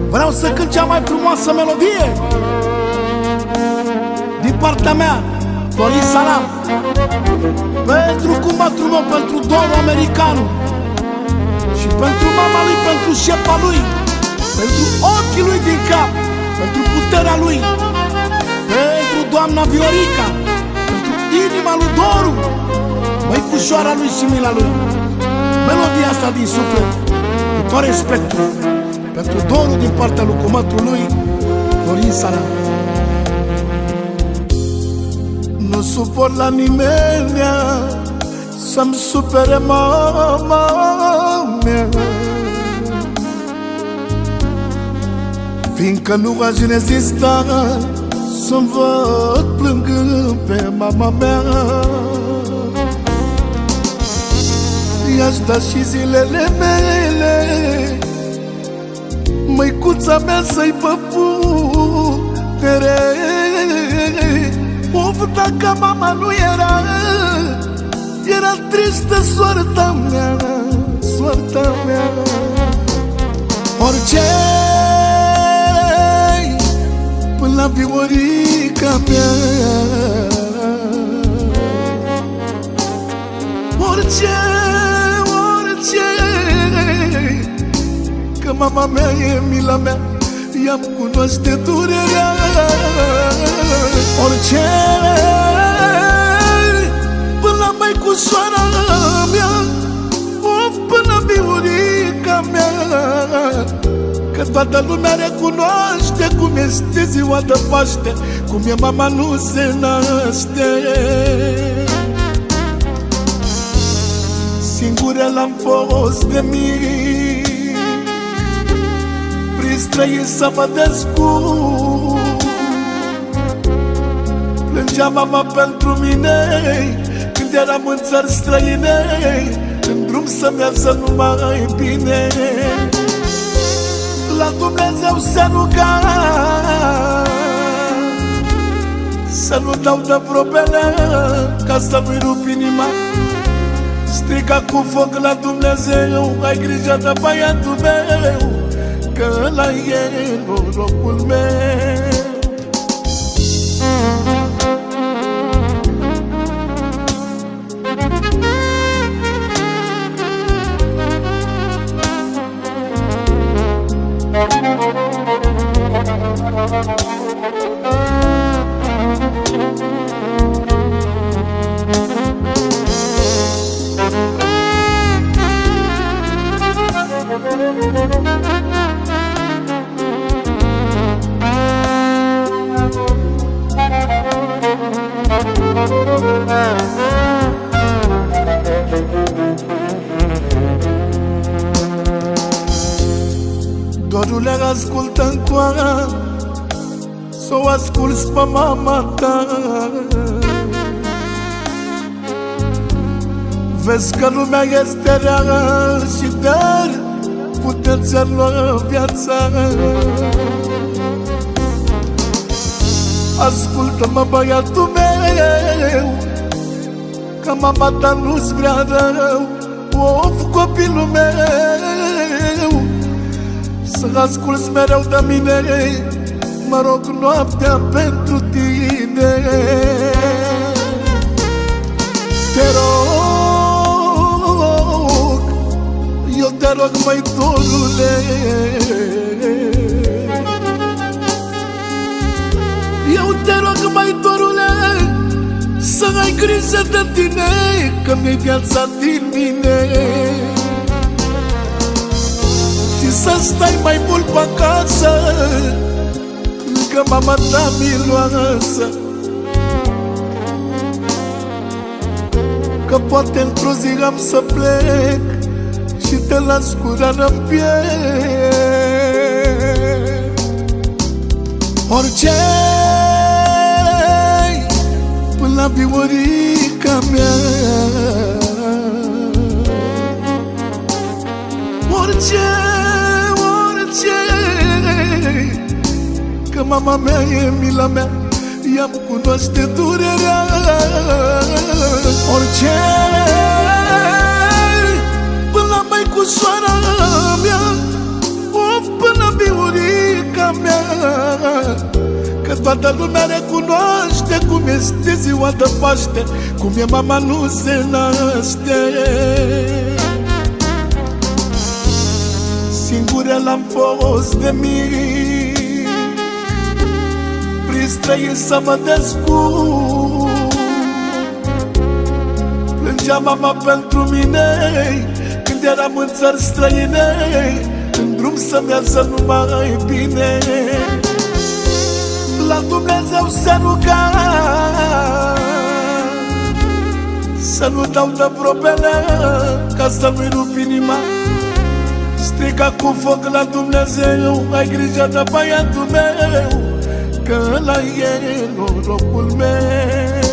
Vreau să cânt cea mai frumoasă melodie din partea mea, Florin Salam, pentru cumbatul meu, pentru Doru Americanu și pentru mama lui, pentru șefa lui, pentru ochii lui din cap, pentru puterea lui, pentru doamna Viorica, pentru inima lui Doru, măicușoara lui și mila lui. Melodia asta din suflet, cu tot respectul, pentru Doru din partea lui cumătul lui, Florin Salam. Nu suport la nimeni să-mi supere mama mea, fiindcă nu aș rezista să-mi văd plângând pe mama mea. I-aș da și zilele mele, măicuța mea să-i putere. Of, dacă mama nu era, era tristă soarta mea, soarta mea. Orice-i până la Viorica mea, orice, că mama mea e mila mea, ea-mi cunoaște durerea. Orice, până la măicușoara mea, of, până la Viorica mea, că toată lumea recunoaște cum este ziua de Paște, cum e mama nu se naște. Singură l-am fost de mic, prin străini să mă descurc. Plângea mama pentru mine când eram în țări străine, în drum să-mi iasă numai bine. La Dumnezeu să ruga să nu dau de probele, ca să nu-i rup inima. Striga cu foc la Dumnezeu, ai grijă de băiatul meu, că ăla e norocul meu. Dorule, ascultă-n coara, s-o asculți pe mama ta. Vezi că lumea este rea și dar puteți-a lua viața. Ascultă-mă, băiatul meu, că mama ta nu-ți vrea rău. Of, copilul meu, să asculți mereu de mine, mă rog noaptea pentru tine. Te rog, eu te rog, măi Dorule, eu te rog, măi Dorule, să ai grijă de tine, că mi-e viața din mine. Și să stai mai mult pe acasă, lângă mama ta miloasă, că poate într-o zi am să plec și te las cu rană-n piept. Orice-i până la Viorica mea, orice, că mama mea e mila mea, ea-mi cunoaște durerea. Orice, până la toată lumea recunoaște cum este ziua de Paște, cum e mama nu se naște. Singur l-am fost de mic, prin străini să mă descurc. Plângea mama pentru mine când eram în țări străine, în drum să-mi iasă numai bine. La Dumnezeu să ruga să nu dau de probele, ca să nu-i rup inima. Strica cu foc la Dumnezeu, ai grijă de băiatul meu, că ăla e norocul meu.